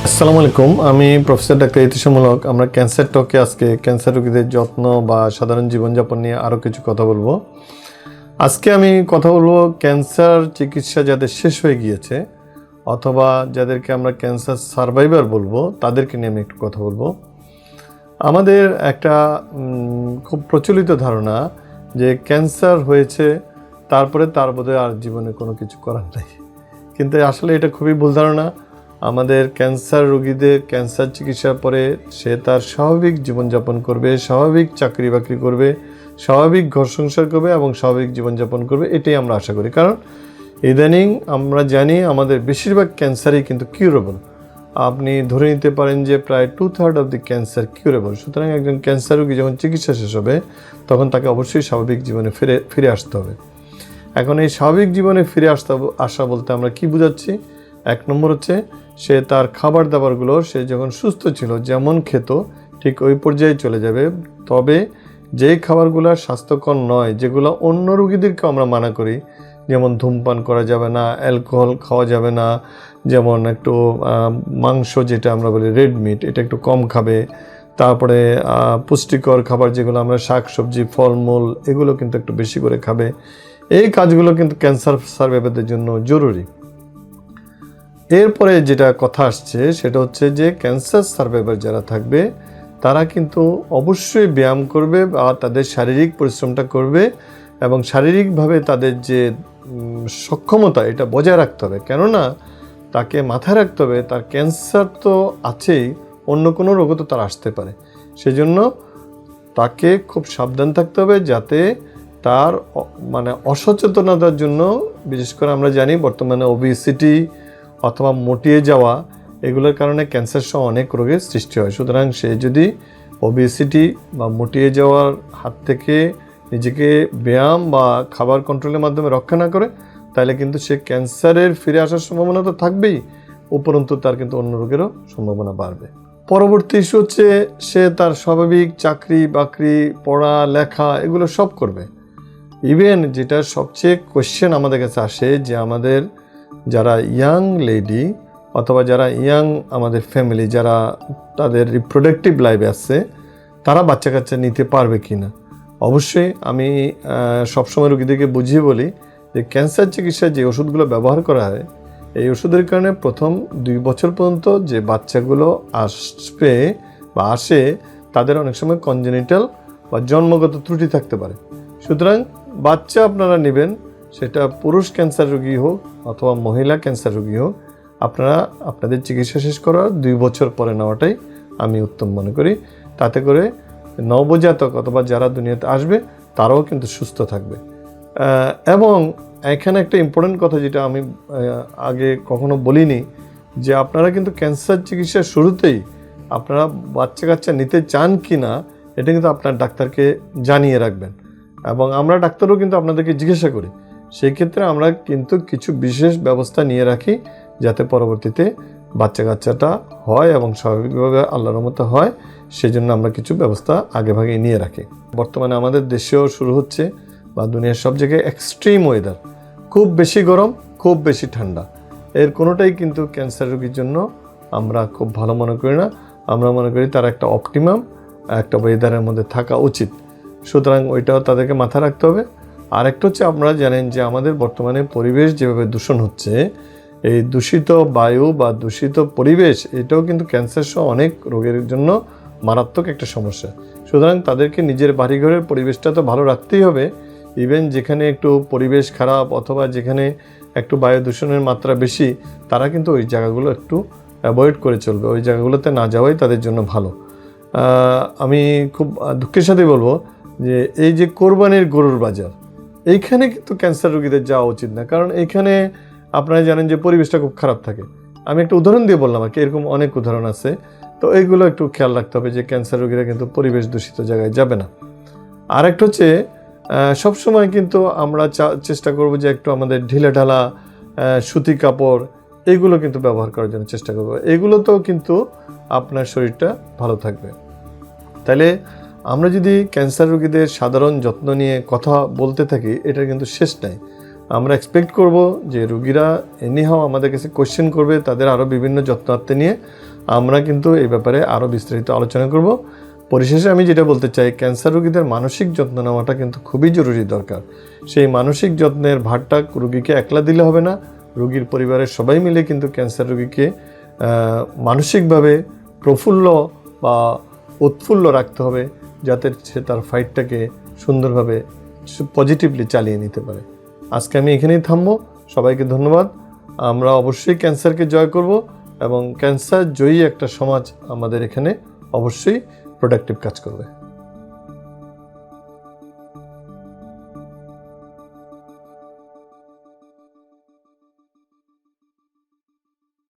আসসালামু আলাইকুম, আমি প্রফেসর ডাক্তার ইতিশামূলক। আমরা ক্যান্সার টকে আজকে ক্যান্সার রোগীদের যত্ন বা সাধারণ জীবনযাপন নিয়ে আরও কিছু কথা বলবো। আজকে আমি কথা বলবো ক্যান্সার চিকিৎসা যাদের শেষ হয়ে গিয়েছে অথবা যাদেরকে আমরা ক্যান্সার সার্ভাইভার বলবো তাদেরকে নিয়ে আমি একটু কথা বলবো। আমাদের একটা খুব প্রচলিত ধারণা যে ক্যান্সার হয়েছে তারপরে তার বোধহয় আর জীবনে কোনো কিছু করার নেই, কিন্তু আসলে এটা খুবই ভুল ধারণা। আমাদের ক্যান্সার রোগীদের ক্যান্সার চিকিৎসার পরে সে তার স্বাভাবিক জীবনযাপন করবে, স্বাভাবিক চাকরি বাকরি করবে, স্বাভাবিক ঘর সংসার করবে এবং স্বাভাবিক জীবনযাপন করবে, এটাই আমরা আশা করি। কারণ ইদানিং আমরা জানি আমাদের বেশিরভাগ ক্যান্সারই কিন্তু কিউরেবল। আপনি ধরে নিতে পারেন যে প্রায় 2/3 অফ দি ক্যান্সার কিউরেবল। সুতরাং একজন ক্যান্সার রোগী যখন চিকিৎসা শেষ হবে তখন তাকে অবশ্যই স্বাভাবিক জীবনে ফিরে আসতে হবে। এখন এই স্বাভাবিক জীবনে ফিরে আসা বলতে আমরা কি বোঝাচ্ছি? এক নম্বর হচ্ছে সে তার খাবার দাবারগুলো সে যখন সুস্থ ছিল যেমন খেত ঠিক ওই পর্যায়ে চলে যাবে। তবে যেই খাবারগুলো স্বাস্থ্যকর নয়, যেগুলো অন্য রোগীদেরকে আমরা মানা করি, যেমন ধূমপান করা যাবে না, অ্যালকোহল খাওয়া যাবে না, যেমন একটু মাংস যেটা আমরা বলি রেড মিট এটা একটু কম খাবে, তারপরে পুষ্টিকর খাবার যেগুলো আমরা শাক সবজি ফলমূল এগুলো কিন্তু একটু বেশি করে খাবে। এই কাজগুলো কিন্তু ক্যান্সার সার্ভাইভারদের জন্য জরুরি। এরপরে যেটা কথা আসছে সেটা হচ্ছে যে ক্যান্সার সার্ভাইভার যারা থাকবে তারা কিন্তু অবশ্যই ব্যায়াম করবে বা তাদের শারীরিক পরিশ্রমটা করবে এবং শারীরিকভাবে তাদের যে সক্ষমতা এটা বজায় রাখতে হবে। কেননা তাকে মাথায় রাখতে হবে তার ক্যান্সার তো আছেই, অন্য কোনো রোগও তো তার আসতে পারে। সেজন্য তাকে খুব সাবধান থাকতে হবে যাতে তার অসচেতনতার জন্য, বিশেষ করে আমরা জানি বর্তমানে ওবেসিটি অথবা মোটিয়ে যাওয়া এগুলোর কারণে ক্যান্সার সহ অনেক রোগের সৃষ্টি হয়। সুতরাং সে যদি ওবেসিটি বা মোটিয়ে যাওয়ার হাত থেকে নিজেকে ব্যায়াম বা খাবার কন্ট্রোলের মাধ্যমে রক্ষা না করে তাহলে কিন্তু সে ক্যান্সারের ফিরে আসার সম্ভাবনা তো থাকবেই, উপরন্তু তার কিন্তু অন্য রোগেরও সম্ভাবনা বাড়বে। পরবর্তী ইস্যু হচ্ছে সে তার স্বাভাবিক চাকরি বাকরি পড়া লেখা এগুলো সব করবে। ইভেন যেটা সবচেয়ে কোয়েশ্চেন আমাদের কাছে আসে যে আমাদের যারা ইয়াং লেডি অথবা যারা ইয়াং আমাদের ফ্যামিলি যারা তাদের রিপ্রোডাক্টিভ লাইফে আসছে তারা বাচ্চা কাচ্চা নিতে পারবে কি না। অবশ্যই আমি সবসময় রোগীদেরকে বুঝিয়ে বলি যে ক্যান্সার চিকিৎসায় যে ওষুধগুলো ব্যবহার করা হয় এই ওষুধের কারণে প্রথম 2 বছর পর্যন্ত যে বাচ্চাগুলো আসবে বা আসে তাদের অনেক সময় কনজেনিটাল বা জন্মগত ত্রুটি থাকতে পারে। সুতরাং বাচ্চা আপনারা নেবেন, সেটা পুরুষ ক্যান্সার রোগী হোক অথবা মহিলা ক্যান্সার রোগী হোক, আপনারা আপনাদের চিকিৎসা শেষ করার 2 বছর পরে নেওয়াটাই আমি উত্তম মনে করি। তাতে করে নবজাতক অথবা যারা দুনিয়াতে আসবে তারাও কিন্তু সুস্থ থাকবে। এবং এখানে একটা ইম্পর্টেন্ট কথা যেটা আমি আগে কখনো বলিনি, যে আপনারা কিন্তু ক্যান্সার চিকিৎসার শুরুতেই আপনারা বাচ্চা কাচ্চা নিতে চান কি না এটা কিন্তু আপনার ডাক্তারকে জানিয়ে রাখবেন এবং আমরা ডাক্তারও কিন্তু আপনাদেরকে জিজ্ঞাসা করি। সেই ক্ষেত্রে আমরা কিন্তু কিছু বিশেষ ব্যবস্থা নিয়ে রাখি যাতে পরবর্তীতে বাচ্চা কাচ্চাটা হয় এবং স্বাভাবিকভাবে আল্লাহর রহমতে হয়, সেজন্য আমরা কিছু ব্যবস্থা আগেভাগে নিয়ে রাখি। বর্তমানে আমাদের দেশেও শুরু হচ্ছে বা দুনিয়ার সব জায়গায় এক্সট্রিম ওয়েদার, খুব বেশি গরম খুব বেশি ঠান্ডা, এর কোনোটাই কিন্তু ক্যান্সার রোগীর জন্য আমরা খুব ভালো মনে করি না। আমরা মনে করি তার একটা অপটিমাম একটা ওয়েদারের মধ্যে থাকা উচিত। সুতরাং ওইটাও তাদেরকে মাথায় রাখতে হবে। আরেকটা হচ্ছে আপনারা জানেন যে আমাদের বর্তমানে পরিবেশ যেভাবে দূষণ হচ্ছে, এই দূষিত বায়ু বা দূষিত পরিবেশ এটাও কিন্তু ক্যান্সার সহ অনেক রোগের জন্য মারাত্মক একটা সমস্যা। সুতরাং তাদেরকে নিজের বাড়িঘরের পরিবেশটা তো ভালো রাখতেই হবে। ইভেন যেখানে একটু পরিবেশ খারাপ অথবা যেখানে একটু বায়ু দূষণের মাত্রা বেশি তারা কিন্তু ওই জায়গাগুলো একটু অ্যাভয়েড করে চলবে, ওই জায়গাগুলোতে না যাওয়াই তাদের জন্য ভালো। আমি খুব দুঃখের সাথে বলবো যে এই যে কোরবানির গরুর বাজার, এইখানে কিন্তু ক্যান্সার রোগীদের যাওয়া উচিত না। কারণ এইখানে আপনারা জানেন যে পরিবেশটা খুব খারাপ থাকে। আমি একটা উদাহরণ দিয়ে বললাম আর কি, এরকম অনেক উদাহরণ আছে। তো এইগুলো একটু খেয়াল রাখতে হবে যে ক্যান্সার রোগীরা কিন্তু পরিবেশ দূষিত জায়গায় যাবে না। আরেকটা হচ্ছে সবসময় কিন্তু আমরা চেষ্টা করব যে একটু আমাদের ঢিলেঢালা সুতি কাপড় এইগুলো কিন্তু ব্যবহার করার জন্য চেষ্টা করব। এগুলোতেও কিন্তু আপনার শরীরটা ভালো থাকবে। তাহলে আমরা যদি ক্যান্সার রোগীদের সাধারণ যত্ন নিয়ে কথা বলতে থাকি এটা কিন্তু শেষ নাই। আমরা এক্সপেক্ট করব যে রোগীরা এনিহাও আমাদের কাছে কোয়েশ্চেন করবে, তাদের আরও বিভিন্ন যত্নার্থে নিয়ে আমরা কিন্তু এই ব্যাপারে আরও বিস্তারিত আলোচনা করব। পরিশেষে আমি যেটা বলতে চাই, ক্যান্সার রোগীদের মানসিক যত্ন নেওয়াটা কিন্তু খুবই জরুরি দরকার। সেই মানসিক যত্নের ভারটা রোগীকে একলা দিলে হবে না, রোগীর পরিবারের সবাই মিলে কিন্তু ক্যান্সার রোগীকে মানসিকভাবে প্রফুল্ল বা উৎফুল্ল রাখতে হবে, যাতে সে তার ফাইটটাকে সুন্দরভাবে পজিটিভলি চালিয়ে নিতে পারে। আজকে আমি এখানেই থামবো। সবাইকে ধন্যবাদ। আমরা অবশ্যই ক্যান্সারকে জয় করব এবং ক্যান্সার জয়ী একটা সমাজ আমাদের এখানে অবশ্যই প্রোডাক্টিভ কাজ করবে।